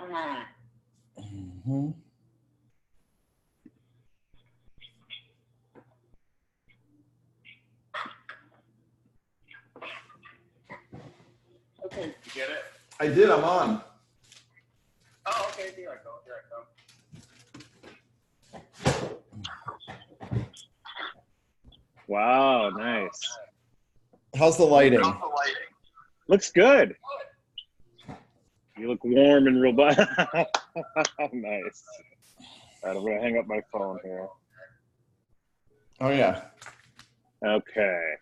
Mm-hmm. Okay, you get it? I did, I'm on. Oh, okay, here I go. Wow, nice. How's the lighting? Looks good. You look warm and real nice. All right, I'm gonna hang up my phone here. Oh yeah. Okay.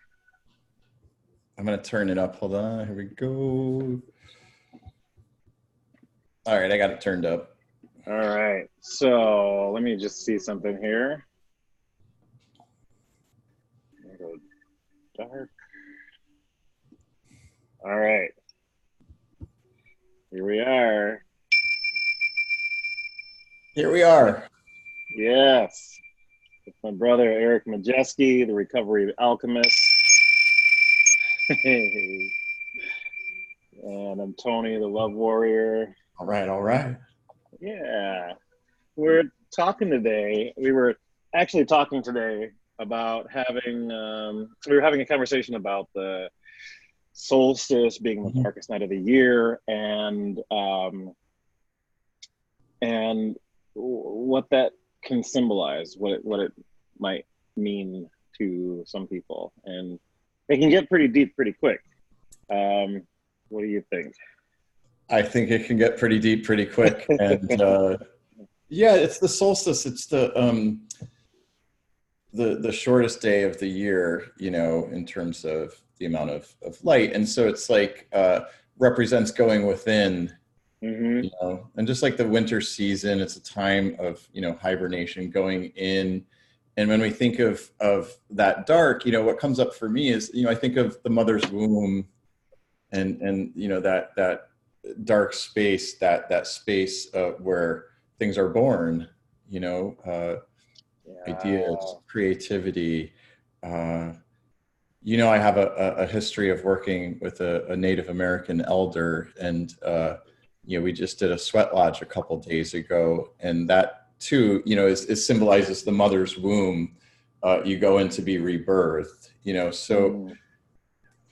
I'm gonna turn it up. Hold on. Here we go. All right, I got it turned up. All right. So let me just see something here. Go dark. All right. Here we are. Here we are. Yes. With my brother Eric Majeski, the recovery alchemist. And I'm Tony, the love warrior. All right, all right. Yeah. We were actually talking today about having, we were having a conversation about the solstice being the darkest night of the year, and what that can symbolize, what it might mean to some people. And it can get pretty deep pretty quick. What do you think? I think it can get pretty deep pretty quick. And yeah, it's the solstice. It's the shortest day of the year, you know, in terms of the amount of light. And so it's like represents going within, you know, and just like the winter season, it's a time of, you know, hibernation, going in. And when we think of that dark, you know, what comes up for me is, you know, I think of the mother's womb and you know, that dark space, that space where things are born, you know, ideas, creativity. You know, I have a history of working with a Native American elder, and you know, we just did a sweat lodge a couple days ago, and that too, you know, is symbolizes the mother's womb. You go in to be rebirthed, you know, so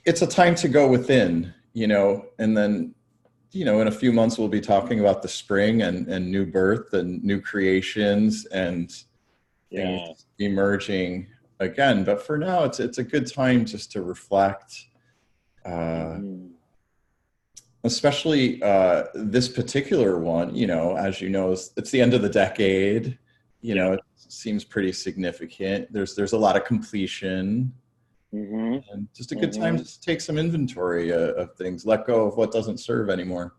it's a time to go within, you know, and then, you know, in a few months we'll be talking about the spring and new birth and new creations and things emerging again. But for now, it's a good time just to reflect, especially this particular one, you know, as you know, it's the end of the decade, you know, it seems pretty significant. There's a lot of completion. And just a good time to take some inventory of things, let go of what doesn't serve anymore.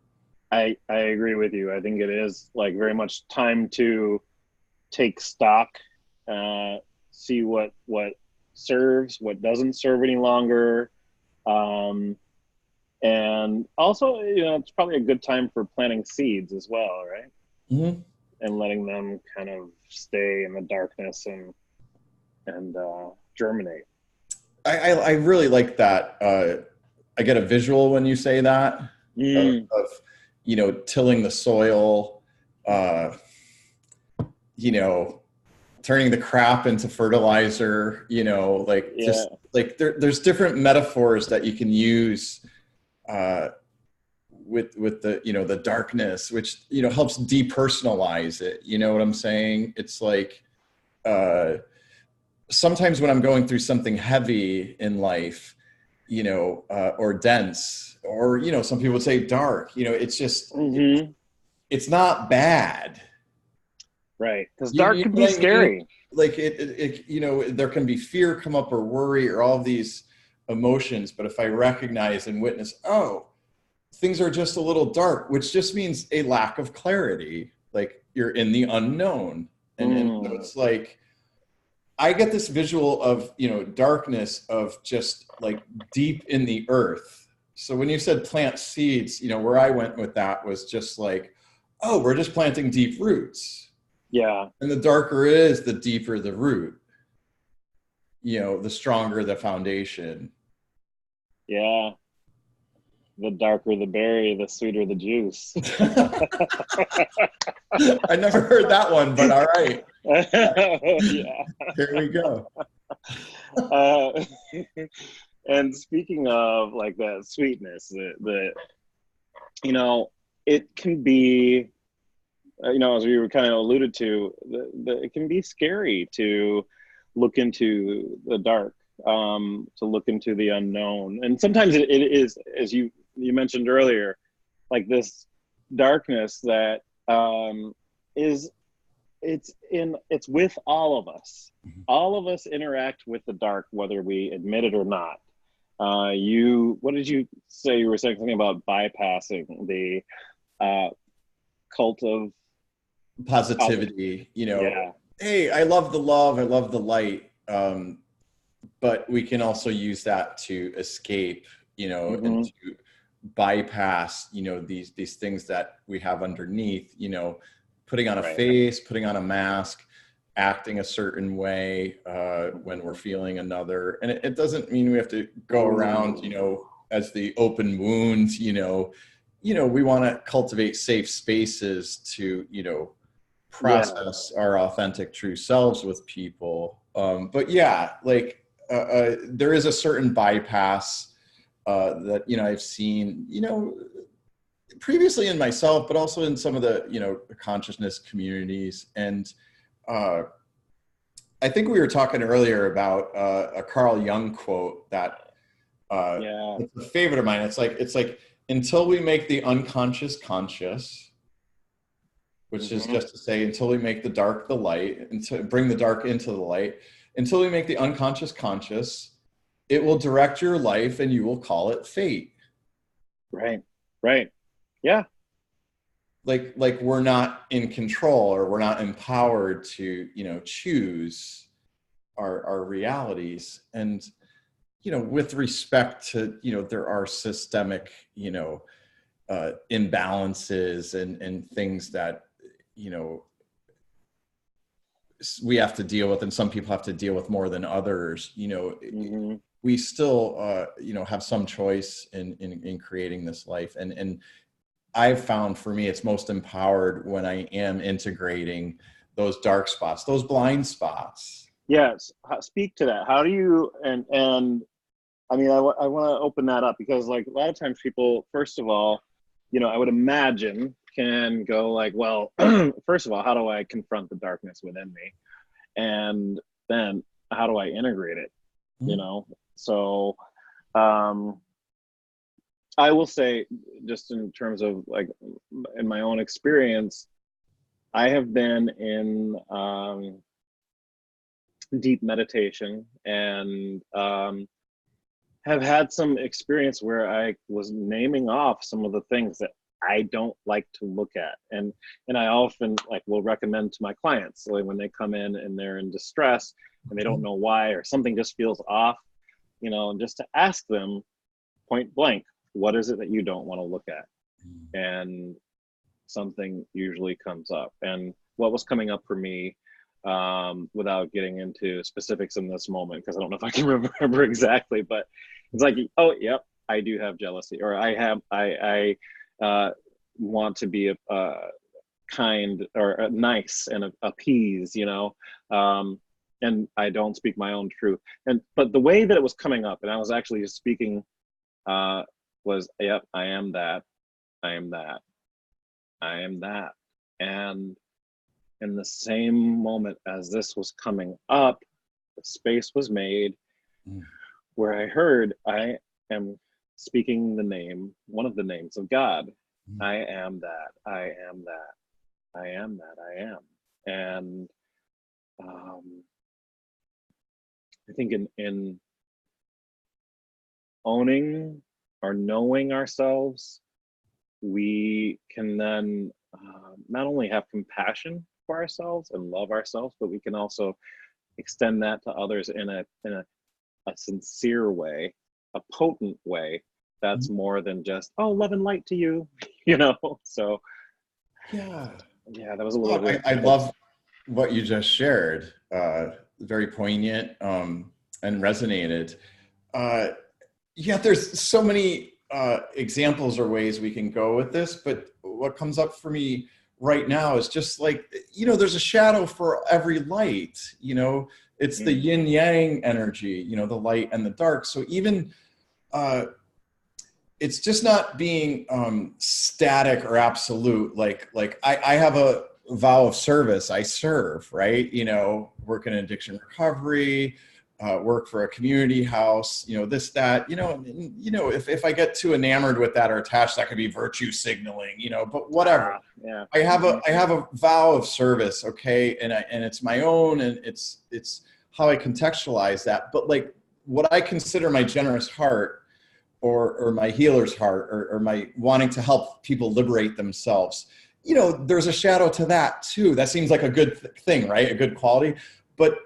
I agree with you. I think it is like very much time to take stock, see what serves, what doesn't serve any longer. And also, you know, it's probably a good time for planting seeds as well, right? And letting them kind of stay in the darkness and germinate. I really like that. I get a visual when you say that of, you know, tilling the soil, you know, turning the crap into fertilizer, you know, like just like there's different metaphors that you can use with the, you know, the darkness, which, you know, helps depersonalize it. You know what I'm saying? It's like, sometimes when I'm going through something heavy in life, you know, or dense, or, you know, some people would say dark, you know, it's just, it's not bad. Right. Because dark can be scary. Like it, you know, there can be fear come up or worry or all these emotions. But if I recognize and witness, oh, things are just a little dark, which just means a lack of clarity. Like you're in the unknown. And so it's like, I get this visual of, you know, darkness of just like deep in the earth. So when you said plant seeds, you know, where I went with that was just like, oh, we're just planting deep roots. Yeah. And the darker it is, the deeper the root, you know, the stronger the foundation. Yeah. the darker the berry, the sweeter the juice. I never heard that one, but all right. Yeah. Here we go. Uh, and speaking of like that sweetness, you know, it can be, you know, as we were kind of alluded to, it can be scary to look into the dark, to look into the unknown. And sometimes it is, as you mentioned earlier, like this darkness that is, it's with all of us. Mhm. All of us interact with the dark, whether we admit it or not. What did you say? You were saying something about bypassing the cult of Positivity, you know, yeah, hey, I love the love, I love the light. But we can also use that to escape, you know, and to bypass, you know, these things that we have underneath, you know, putting on a right. face, putting on a mask, acting a certain way when we're feeling another. And it doesn't mean we have to go around, you know, as the open wounds, you know, we want to cultivate safe spaces to, you know, process our authentic true selves with people. But yeah, like there is a certain bypass that, you know, I've seen, you know, previously in myself, but also in some of the, you know, consciousness communities. And I think we were talking earlier about a Carl Jung quote that it's a favorite of mine. It's like, until we make the unconscious conscious, which is just to say, until we make the dark the light, and to bring the dark into the light, until we make the unconscious conscious, it will direct your life and you will call it fate. Right. Yeah. Like we're not in control, or we're not empowered to, you know, choose our realities. And, you know, with respect to, you know, there are systemic, you know, imbalances and things that, you know, we have to deal with, and some people have to deal with more than others. You know, we still, you know, have some choice in creating this life. And I've found for me, it's most empowered when I am integrating those dark spots, those blind spots. Yes. Speak to that. How do you, and I mean, I want to open that up, because like a lot of times people, first of all, you know, I would imagine can go like, well, first of all, how do I confront the darkness within me? And then how do I integrate it? You know? So, I will say, just in terms of like, in my own experience, I have been in deep meditation, and have had some experience where I was naming off some of the things that I don't like to look at. And I often like will recommend to my clients, like when they come in and they're in distress and they don't know why, or something just feels off, you know, and just to ask them point blank, what is it that you don't want to look at? And something usually comes up. And what was coming up for me, without getting into specifics in this moment, because I don't know if I can remember exactly, but it's like, oh, yep, I do have jealousy, or I want to be a kind, or nice, and appease, you know, and I don't speak my own truth. But the way that it was coming up, and I was actually speaking, was, yep, I am that, I am that, I am that. And in the same moment as this was coming up, the space was made where I heard, I am speaking the name, one of the names of God. I am that, I am that, I am that, I am. And I think in owning or knowing ourselves, we can then not only have compassion for ourselves and love ourselves, but we can also extend that to others in a sincere way, a potent way, that's more than just, oh, love and light to you, you know. So Yeah, that was a little bit. I love what you just shared. Very poignant, and resonated. Yeah, there's so many examples or ways we can go with this, but what comes up for me right now is just like, there's a shadow for every light, it's the yin yang energy, the light and the dark. So even it's just not being static or absolute. Like I have a vow of service. I serve, right? Work in addiction recovery, work for a community house, this, that, if I get too enamored with that or attached, that could be virtue signaling, but whatever. Yeah. I have a vow of service. Okay. And it's my own, and it's how I contextualize that. But like what I consider my generous heart or my healer's heart or my wanting to help people liberate themselves, there's a shadow to that too. That seems like a good thing, right? A good quality. But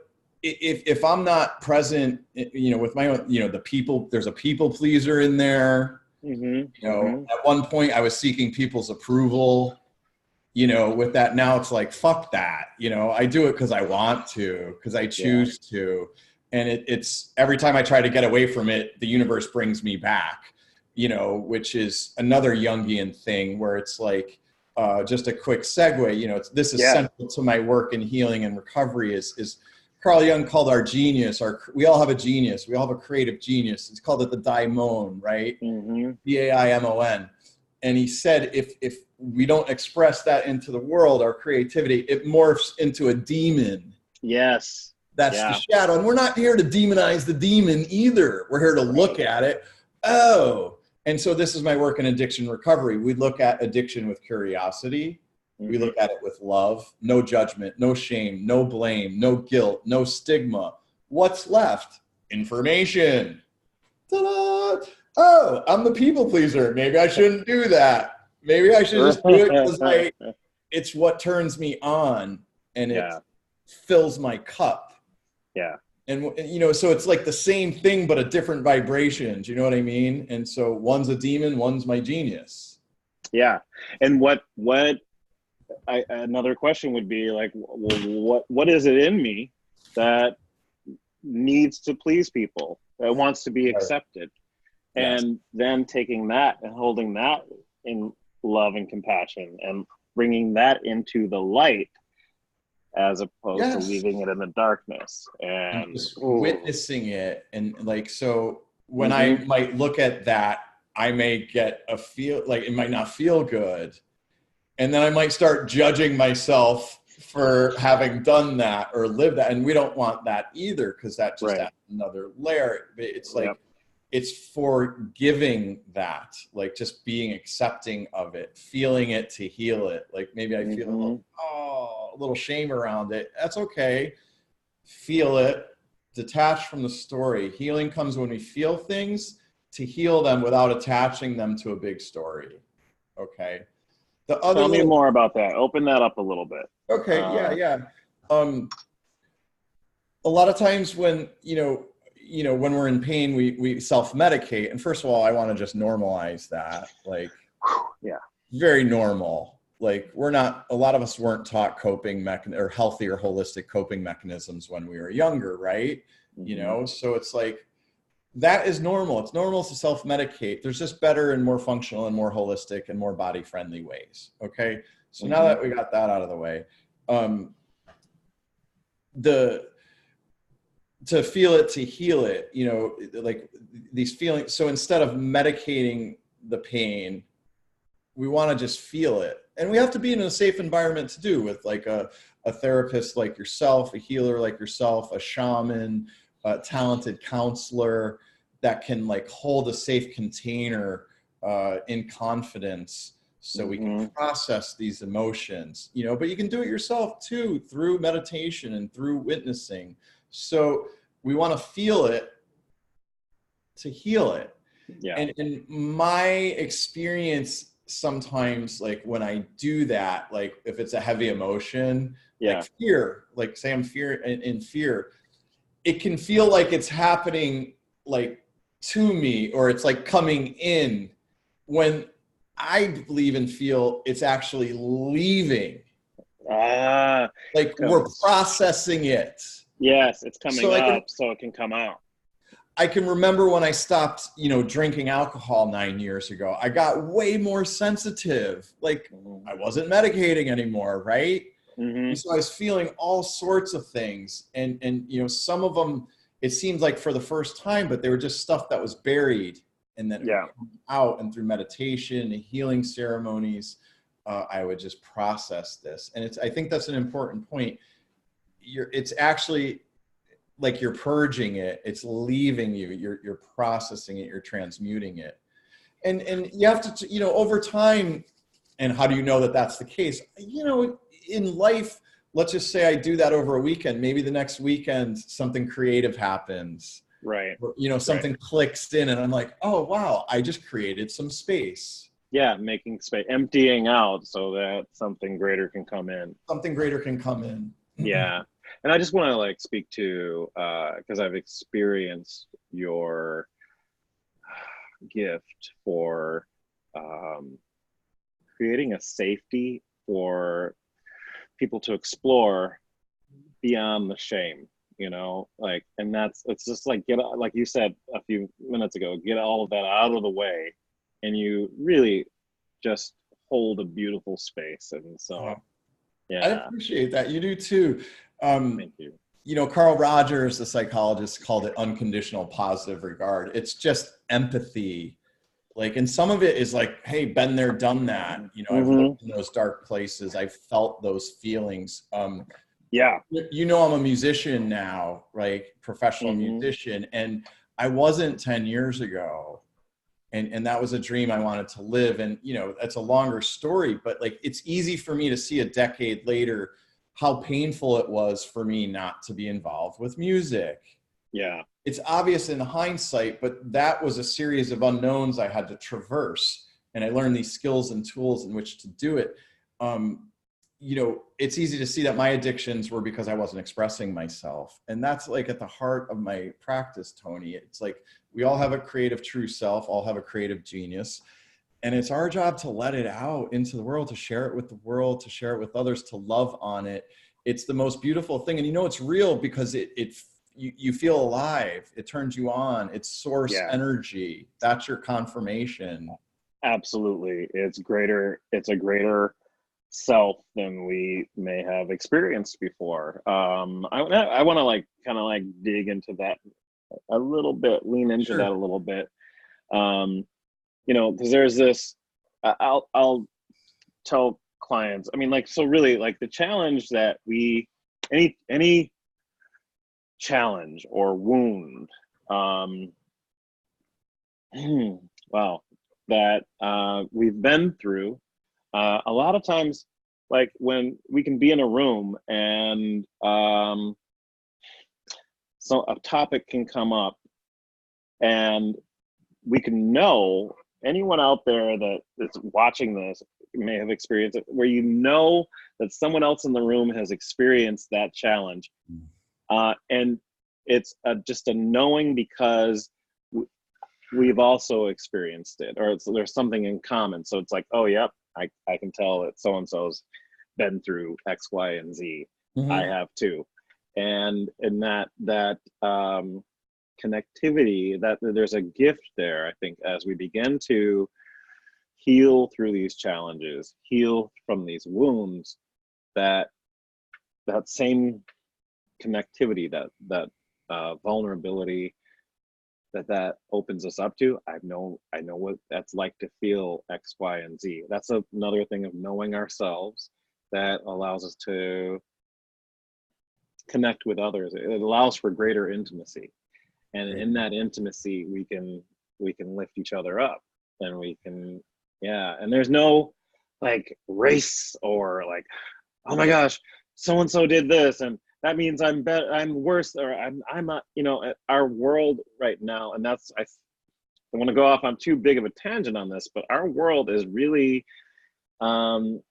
if I'm not present, with my own, the people, there's a people pleaser in there. At one point I was seeking people's approval, with that. Now it's like, fuck that. I do it because I want to, because I choose to. And it's every time I try to get away from it, the universe brings me back, which is another Jungian thing where it's like, just a quick segue, this is central to my work in healing and recovery is Carl Jung called our genius, we all have a genius. We all have a creative genius. It's called the daimon, right? Daimon. And he said, if we don't express that into the world, our creativity, it morphs into a demon. Yes. That's the shadow. And we're not here to demonize the demon either. We're here to look at it. Oh. And so this is my work in addiction recovery. We look at addiction with curiosity. We look at it with love, no judgment, no shame, no blame, no guilt, no stigma. What's left? Information. Ta-da! Oh, I'm the people pleaser. Maybe I shouldn't do that. Maybe I should just do it because it's what turns me on, and it fills my cup. Yeah. And, so it's like the same thing, but a different vibrations, you know what I mean? And so one's a demon, one's my genius. Yeah. And another question would be like, what is it in me that needs to please people, that wants to be accepted? And then taking that and holding that in love and compassion and bringing that into the light, as opposed to leaving it in the darkness and just witnessing it. And like, so when I might look at that, I may get a feel like it might not feel good. And then I might start judging myself for having done that or lived that. And we don't want that either, because that just adds another layer. It's like, it's forgiving that, like just being accepting of it, feeling it to heal it. Like maybe I feel a little shame around it. That's okay. Feel it, detach from the story. Healing comes when we feel things, to heal them without attaching them to a big story. Okay. Tell me more about that. Open that up a little bit. Okay. Yeah. A lot of times when, when we're in pain, we self-medicate. And first of all, I want to just normalize that. Like, very normal. Like a lot of us weren't taught coping or healthy or holistic coping mechanisms when we were younger. Right. So it's like, that is normal. It's normal to self-medicate. There's just better and more functional and more holistic and more body-friendly ways. Okay. So now that we got that out of the way, to feel it, to heal it, like these feelings. So instead of medicating the pain, we want to just feel it. And we have to be in a safe environment to do, with like a therapist like yourself, a healer like yourself, a shaman, a talented counselor that can like hold a safe container in confidence, so we can process these emotions, but you can do it yourself too, through meditation and through witnessing. So we want to feel it to heal it. Yeah. And in my experience, sometimes like when I do that, like if it's a heavy emotion, like fear, like say I'm in fear, it can feel like it's happening like to me, or it's like coming in, when I believe and feel it's actually leaving. Like we're processing it. Yes, it's coming up so it can come out. I can remember when I stopped, drinking alcohol 9 years ago, I got way more sensitive. Like I wasn't medicating anymore, right? And so I was feeling all sorts of things. And some of them, it seemed like for the first time, but they were just stuff that was buried and then out, and through meditation and healing ceremonies, I would just process this. And I think that's an important point. It's actually like you're purging it, it's leaving you, you're processing it, you're transmuting it. And you have to, over time, and how do you know that that's the case? In life, let's just say I do that over a weekend. Maybe the next weekend, something creative happens. Right. Or, something clicks in and I'm like, oh, wow, I just created some space. Yeah, making space, emptying out so that something greater can come in. Something greater can come in. Yeah. And I just want to like speak to, because I've experienced your gift for creating a safety for people to explore beyond the shame, and it's just like, like you said a few minutes ago, get all of that out of the way, and you really just hold a beautiful space. And so, I appreciate that. You do too. Thank you. Carl Rogers, the psychologist, called it unconditional positive regard. It's just empathy. Like, and some of it is like, hey, been there, done that. I've looked in those dark places. I've felt those feelings. I'm a musician now, right? Professional musician. And I wasn't 10 years ago. And that was a dream I wanted to live. And, that's a longer story, but like, it's easy for me to see a decade later how painful it was for me not to be involved with music. Yeah. It's obvious in hindsight, but that was a series of unknowns I had to traverse. And I learned these skills and tools in which to do it. It's easy to see that my addictions were because I wasn't expressing myself. And that's like at the heart of my practice, Tony. It's like, we all have a creative true self, all have a creative genius. And it's our job to let it out into the world, to share it with the world, to share it with others, to love on it. It's the most beautiful thing. And it's real because you feel alive. It turns you on. It's source energy. That's your confirmation. Absolutely. It's greater. It's a greater self than we may have experienced before. I want to kind of dig into that a little bit, lean into that a little bit. Because there's this, I'll tell clients, so really like the challenge that any challenge or wound, that we've been through, a lot of times, like when we can be in a room and so a topic can come up and we can know, anyone out there that is watching this may have experienced it, where that someone else in the room has experienced that challenge. And it's just a knowing because we've also experienced it, or there's something in common. So it's like, oh, yep, I can tell that so-and-so's been through X, Y, and Z. I have too. And that connectivity, that there's a gift there, I think, as we begin to heal through these challenges, heal from these wounds, that same connectivity, that vulnerability that opens us up to. I know what that's like to feel X, Y, and Z. That's another thing of knowing ourselves that allows us to connect with others. It allows for greater intimacy. And in that intimacy, we can lift each other up, and we can, and there's no like race or like, oh my gosh, so-and-so did this, and that means I'm better, I'm worse, or I'm not, our world right now. And I want to go off on too big of a tangent on this, but our world is really on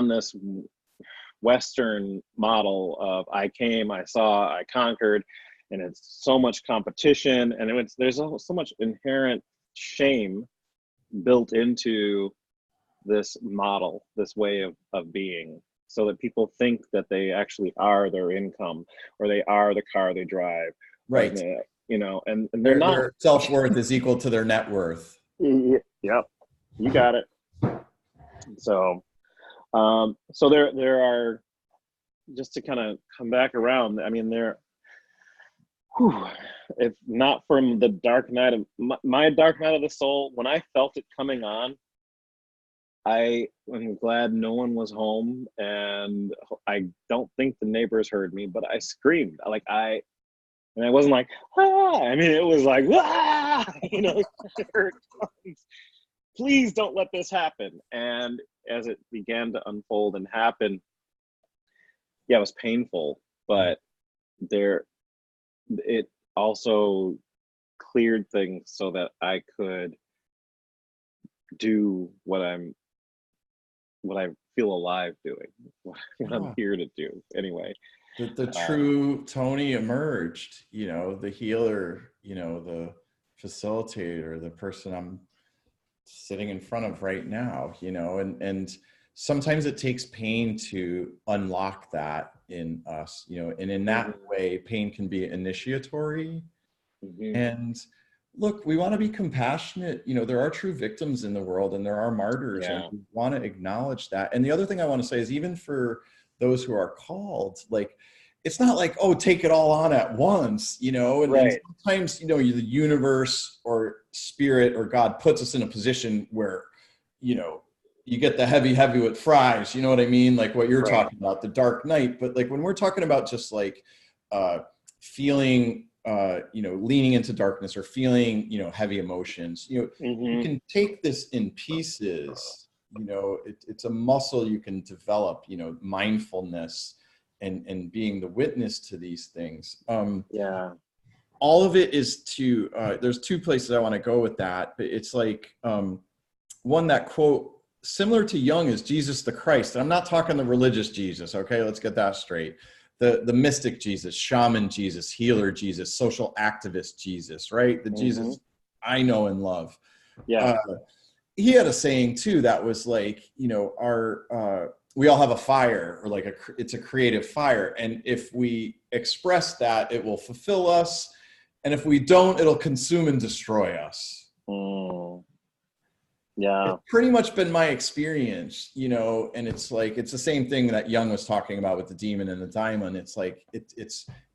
this Western model of I came, I saw, I conquered, and it's so much competition, and there's so much inherent shame built into this model, this way of being, so that people think that they actually are their income, or they are the car they drive. Right. and they're not. Their self-worth is equal to their net worth. Yep, you got it. So, so there are, just to kind of come back around. I mean, if not from the dark night of my dark night of the soul, when I felt it coming on, I am glad no one was home, and I don't think the neighbors heard me, but I screamed and I wasn't like, ah, I mean, it was like, ah, please don't let this happen. And as it began to unfold and happen, yeah, it was painful, but it also cleared things so that I could do what I feel alive doing, what I'm here to do anyway. The true Tony emerged, the healer, the facilitator, the person I'm sitting in front of right now, and sometimes it takes pain to unlock that in us, and in that way, pain can be initiatory. And look, we want to be compassionate. There are true victims in the world, and there are martyrs, and we want to acknowledge that. And the other thing I want to say is, even for those who are called, it's not like, oh, take it all on at once, and sometimes, the universe or spirit or God puts us in a position where, you get the heavy with fries, you know what I mean? Like what you're talking about, the dark night. But when we're talking about just feeling, leaning into darkness or feeling, heavy emotions, you can take this in pieces, it's a muscle you can develop, mindfulness and being the witness to these things. All of it is there's two places I want to go with that, but it's one, that quote, similar to Jung, is Jesus the Christ. And I'm not talking the religious Jesus. Okay. Let's get that straight. The mystic Jesus, shaman Jesus, healer Jesus, social activist Jesus, right? The Jesus I know and love. Yeah. He had a saying too, that was we all have a fire, or it's a creative fire. And if we express that, it will fulfill us. And if we don't, it'll consume and destroy us. Yeah. It's pretty much been my experience, and it's the same thing that Jung was talking about with the demon and the diamond. It's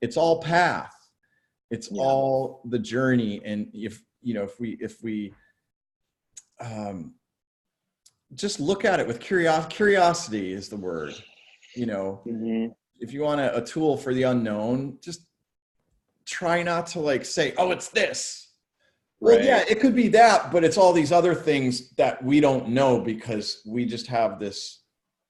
it's all path. It's all the journey. And if we just look at it with curiosity is the word, if you want a tool for the unknown, just try not to say, oh, it's this. Well, yeah, it could be that, but it's all these other things that we don't know, because we just have this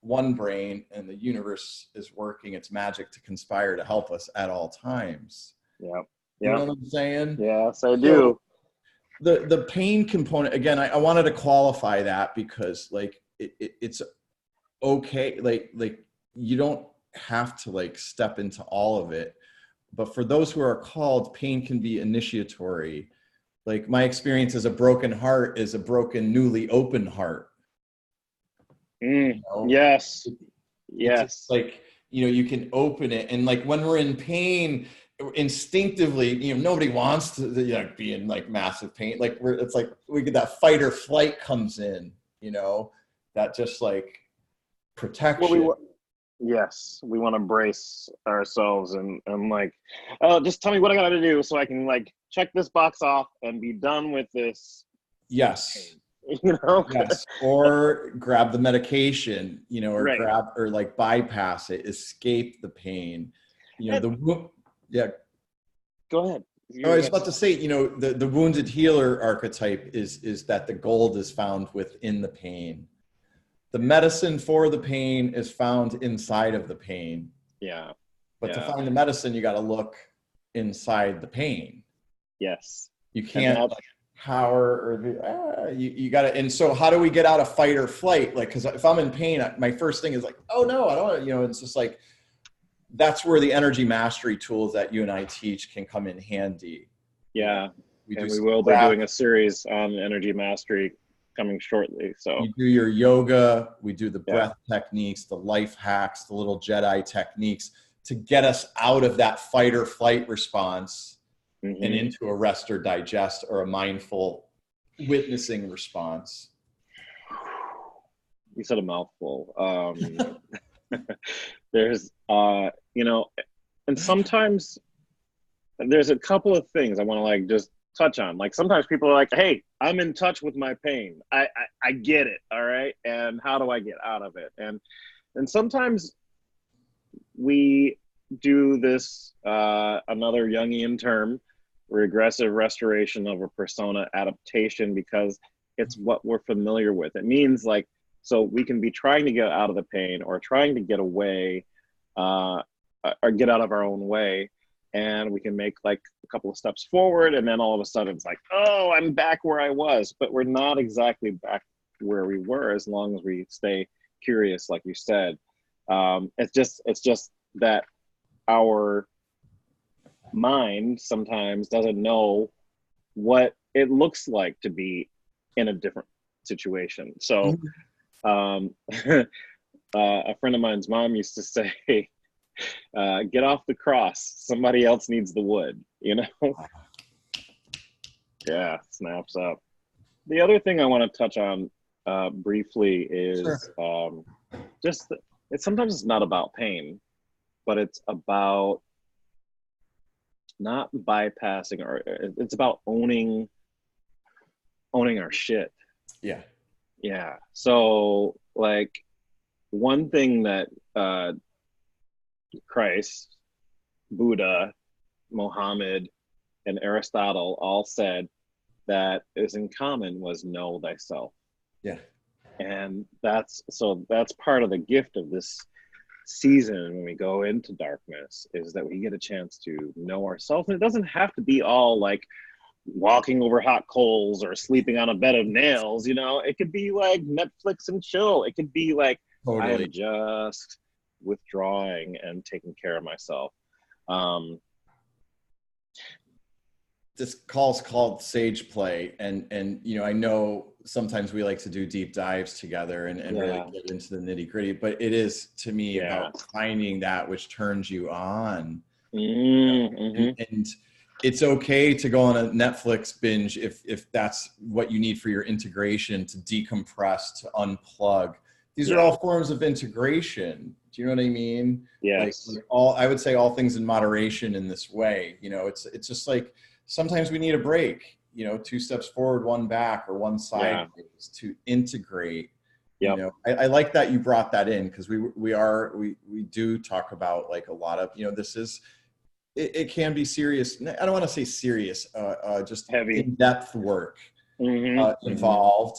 one brain, and the universe is working its magic to conspire to help us at all times. Yeah. You know what I'm saying? Yes, I do. The pain component, again, I wanted to qualify that, because it's okay. You don't have to step into all of it, but for those who are called, pain can be initiatory. My experience as a broken heart is a broken, newly open heart. Yes. Yes. You can open it. And when we're in pain, instinctively, nobody wants to be in massive pain. We get that fight or flight comes in, that just protection. Yes, we want to brace ourselves and just tell me what I got to do so I can check this box off and be done with this. Yes. Yes. Or grab the medication, or bypass it, escape the pain. Yeah. Go ahead. I was about to say, the wounded healer archetype is that the gold is found within the pain. The medicine for the pain is found inside of the pain. Yeah. But to find the medicine, you got to look inside the pain. Yes. You can't power or you got to. And so how do we get out of fight or flight? Because if I'm in pain, my first thing is oh no, I don't, it's just that's where the energy mastery tools that you and I teach can come in handy. Yeah. We will be doing a series on energy mastery coming shortly. So you do your yoga, we do the breath techniques, the life hacks, the little Jedi techniques to get us out of that fight or flight response and into a rest or digest or a mindful witnessing response. You said a mouthful. There's, you know, and sometimes there's a couple of things I want to like just touch on. Like sometimes people are like, hey, I'm in touch with my pain. I get it. All right. And how do I get out of it? And sometimes we do this, another Jungian term, regressive restoration of a persona adaptation, because it's what we're familiar with. It means like, so we can be trying to get out of the pain or trying to get away, or get out of our own way. And we can make like a couple of steps forward, and then all of a sudden it's like, oh, I'm back where I was. But we're not exactly back where we were as long as we stay curious, like you said. It's just that our mind sometimes doesn't know what it looks like to be in a different situation. So a friend of mine's mom used to say, get off the cross, somebody else needs the wood, you know? Yeah, snaps up. The other thing I want to touch on briefly is just sometimes it's not about pain, but it's about not bypassing, or it's about owning our shit. Yeah. So like one thing that Christ, Buddha, Mohammed, and Aristotle all said that is in common was know thyself. Yeah. And that's part of the gift of this season when we go into darkness, is that we get a chance to know ourselves. And it doesn't have to be all like walking over hot coals or sleeping on a bed of nails, you know. It could be like Netflix and chill. It could be like, totally. I'm just withdrawing and taking care of myself. This call's called Sage Play, and you know, I know sometimes we like to do deep dives together and really get into the nitty gritty, but it is to me about finding that which turns you on. And it's okay to go on a Netflix binge if that's what you need for your integration, to decompress, to unplug. These are all forms of integration. Do you know what I mean? Yes. Like I would say all things in moderation in this way. You know, it's just like sometimes we need a break, you know, 2 steps forward, 1 back, or 1 sideways to integrate. You know, I like that you brought that in, because we do talk about like a lot of, you know, this is, it can be serious. I don't want to say serious, just heavy, in-depth work involved.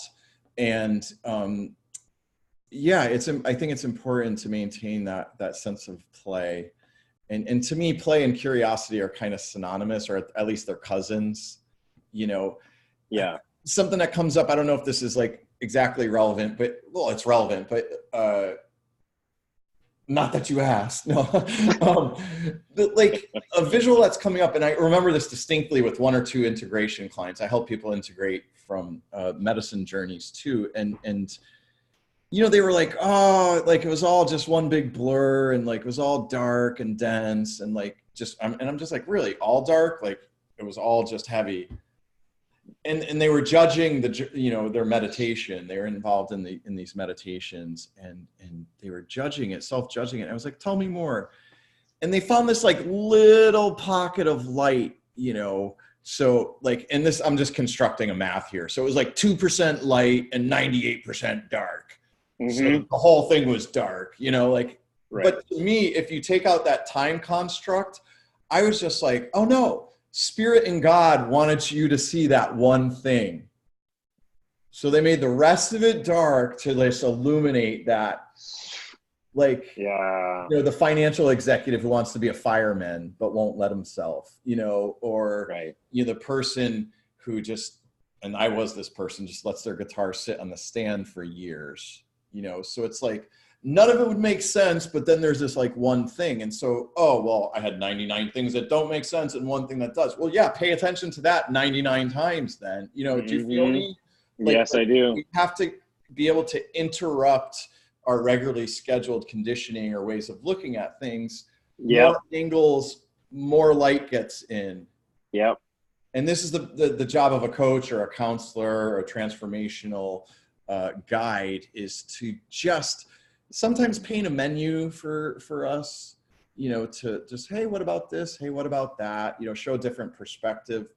And I think it's important to maintain that sense of play. And to me, play and curiosity are kind of synonymous, or at least they're cousins, you know. Yeah. Something that comes up, I don't know if this is like exactly relevant, but well, it's relevant, but not that you asked, no. But like a visual that's coming up, and I remember this distinctly with 1 or 2 integration clients. I help people integrate from medicine journeys too, and you know, they were like, oh, like it was all just one big blur, and like it was all dark and dense, and like I'm just like, really, all dark? Like it was all just heavy. And they were judging their meditation. They were involved in these meditations, and they were judging it, self-judging it. And I was like, tell me more. And they found this like little pocket of light, you know. So like, and this, I'm just constructing a math here. So it was like 2% light and 98% dark. So the whole thing was dark, you know, like, but to me, if you take out that time construct, I was just like, oh no, Spirit and God wanted you to see that one thing. So they made the rest of it dark to just illuminate that, like, you know, the financial executive who wants to be a fireman, but won't let himself, you know, or, you know, the person who just, and I was this person, just lets their guitar sit on the stand for years. You know, so it's like none of it would make sense, but then there's this like one thing. And so, oh, well, I had 99 things that don't make sense and one thing that does. Well, yeah, pay attention to that 99 times then. You know, do you feel me? Like, yes, I do. We have to be able to interrupt our regularly scheduled conditioning or ways of looking at things. More angles, more light gets in. Yep. And this is the job of a coach or a counselor or a transformational guide, is to just sometimes paint a menu for us, to just, hey, what about this? Hey, what about that? Show a different perspective,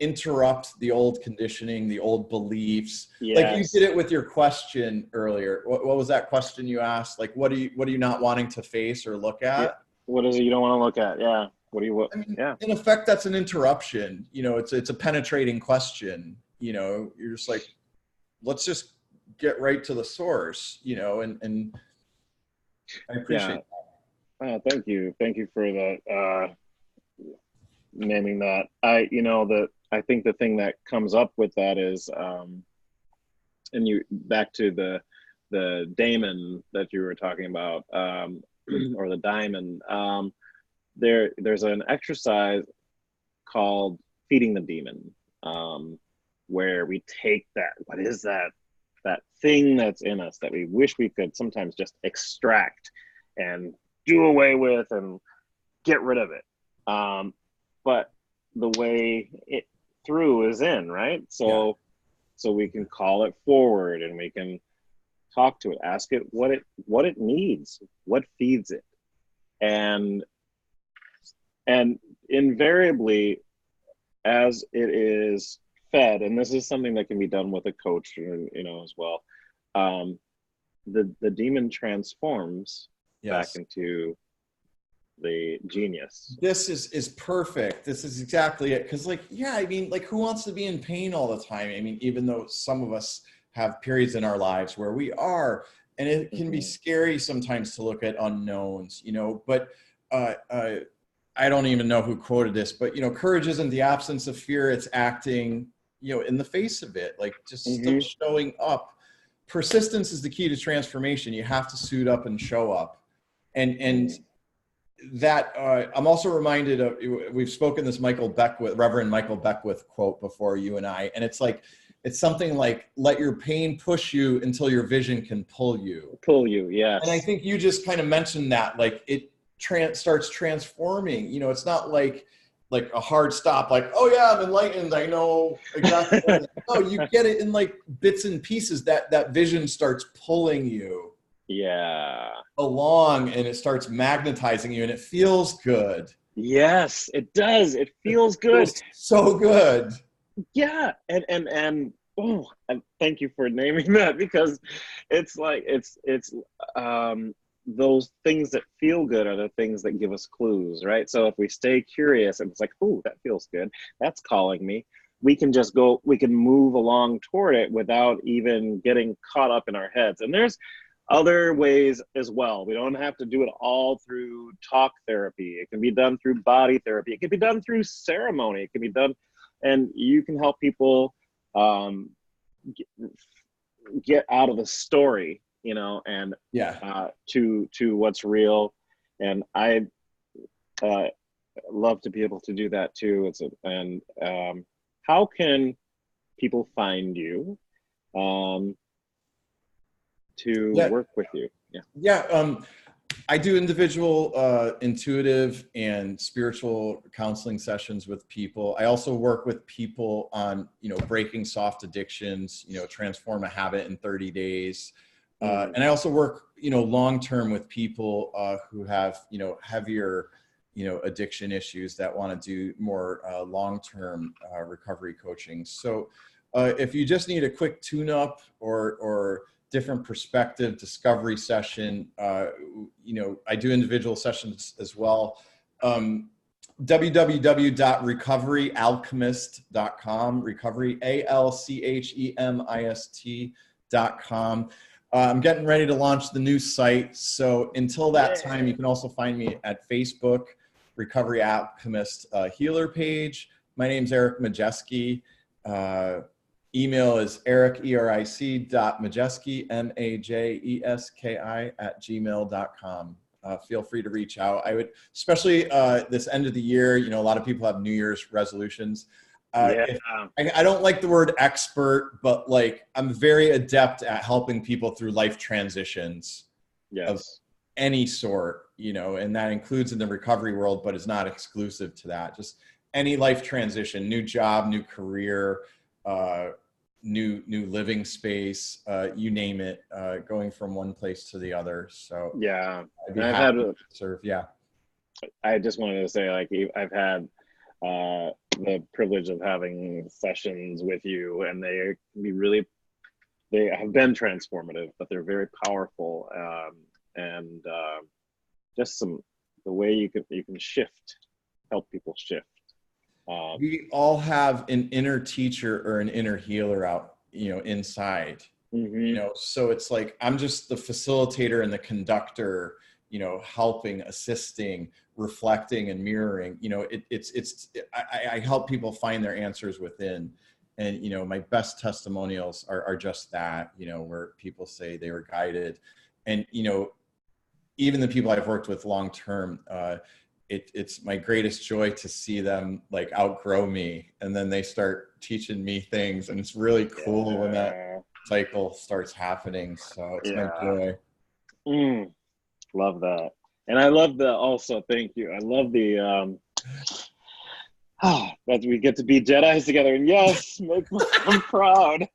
interrupt the old conditioning, the old beliefs. Yes. Like you did it with your question earlier. What was that question you asked? Like, what are you not wanting to face or look at? Yeah. What is it you don't want to look at? Yeah. What do you, I mean, yeah. in effect, that's an interruption. It's a penetrating question. You're just like, let's just get right to the source, and I appreciate that. Oh, thank you. Thank you for that, naming that. I think the thing that comes up with that is, and you back to the daemon that you were talking about, or the diamond. There's an exercise called feeding the demon, where we take what is that thing that's in us that we wish we could sometimes just extract and do away with and get rid of it. But the way it through is in, right? So we can call it forward, and we can talk to it, ask it what it needs, what feeds it. And invariably, as it is fed, and this is something that can be done with a coach, as well, the demon transforms back into the genius. This is perfect. This is exactly it. Because who wants to be in pain all the time? I mean, even though some of us have periods in our lives where we are, and it can be scary sometimes to look at unknowns, but I don't even know who quoted this, but courage isn't the absence of fear, it's acting in the face of it, like just still showing up. Persistence is the key to transformation. You have to suit up and show up. And that I'm also reminded of, we've spoken this Reverend Michael Beckwith quote before, you and I, and it's something like, let your pain push you until your vision can pull you. Yes. And I think you just kind of mentioned that, like it starts transforming. It's not like a hard stop, like, oh yeah, I'm enlightened, I know exactly what no, you get it in like bits and pieces. That vision starts pulling you along, and it starts magnetizing you, and it feels good. Yes, it does. It feels good. So good. Yeah. And thank you for naming that, because it's like it's those things that feel good are the things that give us clues, right? So if we stay curious and it's like, oh, that feels good, that's calling me, we can move along toward it without even getting caught up in our heads. And there's other ways as well. We don't have to do it all through talk therapy. It can be done through body therapy. It can be done through ceremony. It can be done, and you can help people get out of the story, and to what's real. And I love to be able to do that too. How can people find you to work with you? I do individual intuitive and spiritual counseling sessions with people. I also work with people on breaking soft addictions, transform a habit in 30 days. And I also work, long-term with people who have, heavier, addiction issues that want to do more long-term recovery coaching. So if you just need a quick tune-up or different perspective discovery session, I do individual sessions as well. www.recoveryalchemist.com, recovery, ALCHEMIST.com. I'm getting ready to launch the new site. So until that time, you can also find me at Facebook, Recovery Alchemist Healer page. My name's Eric Majeski. Email is eric, eric.majeski, majeski @gmail.com. Feel free to reach out. I would, especially this end of the year, a lot of people have New Year's resolutions. I don't like the word expert, but I'm very adept at helping people through life transitions of any sort, and that includes in the recovery world, but it's not exclusive to that. Just any life transition, new job, new career, new living space, you name it, going from one place to the other. So Yeah, I'd be and happy to serve. Yeah. I just wanted to say, like, I've had the privilege of having sessions with you, and they can be really, they have been transformative, but they're very powerful, and just the way you can shift, help people shift. We all have an inner teacher or an inner healer out, inside. So it's like I'm just the facilitator and the conductor, helping, assisting, reflecting, and mirroring. I help people find their answers within. And my best testimonials are just that, where people say they were guided. And even the people I've worked with long term, it's my greatest joy to see them like outgrow me, and then they start teaching me things, and it's really cool when that cycle starts happening. So it's my joy. Love that. And I love also, thank you, I love the that we get to be Jedis together, and yes, make them proud.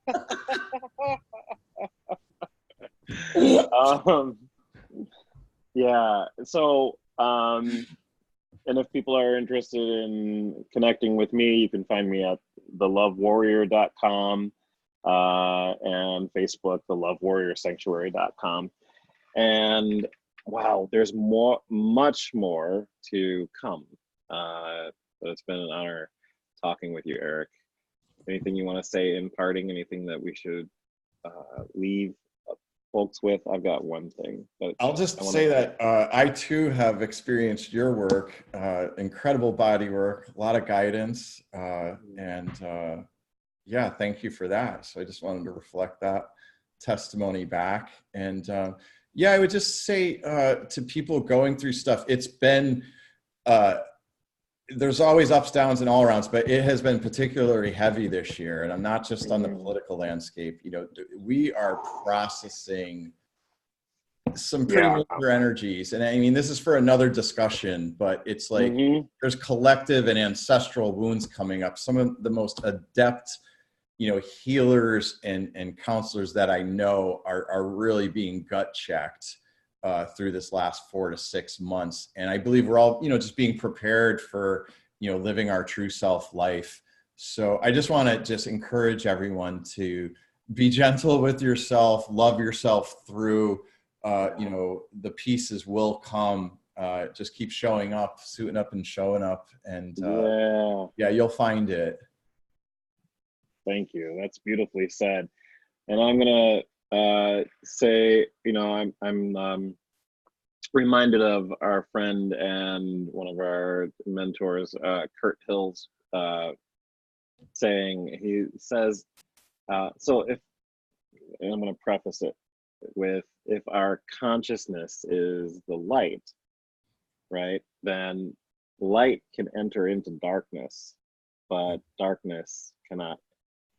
Yeah, so and if people are interested in connecting with me, you can find me at thelovewarrior.com, and Facebook, thelovewarriorsanctuary.com. And wow, there's much more to come. But it's been an honor talking with you, Eric. Anything you want to say in parting? Anything that we should leave folks with? I've got one thing. But I'll just say that I too have experienced your work, incredible body work, a lot of guidance, and yeah, thank you for that. So I just wanted to reflect that testimony back. And yeah, I would just say to people going through stuff, it's been, there's always ups, downs, and all arounds, but it has been particularly heavy this year. And I'm not just on the political landscape. We are processing some pretty major energies. And I mean, this is for another discussion, but it's like there's collective and ancestral wounds coming up. Some of the most adept, healers and counselors that I know are really being gut checked through this last 4 to 6 months. And I believe we're all, just being prepared for, living our true self life. So I just want to just encourage everyone to be gentle with yourself, love yourself through, the pieces will come. Just keep showing up, suiting up and showing up. And yeah, you'll find it. Thank you. That's beautifully said. And I'm going to say, I'm reminded of our friend and one of our mentors, Kurt Hill's saying. He says, so if, and I'm going to preface it with, if our consciousness is the light, right, then light can enter into darkness, but darkness cannot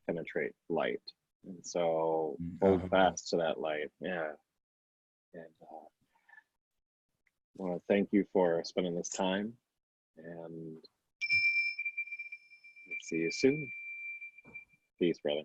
penetrate light. And so hold fast to that light. Yeah. And I want to thank you for spending this time, and see you soon. Peace, brother.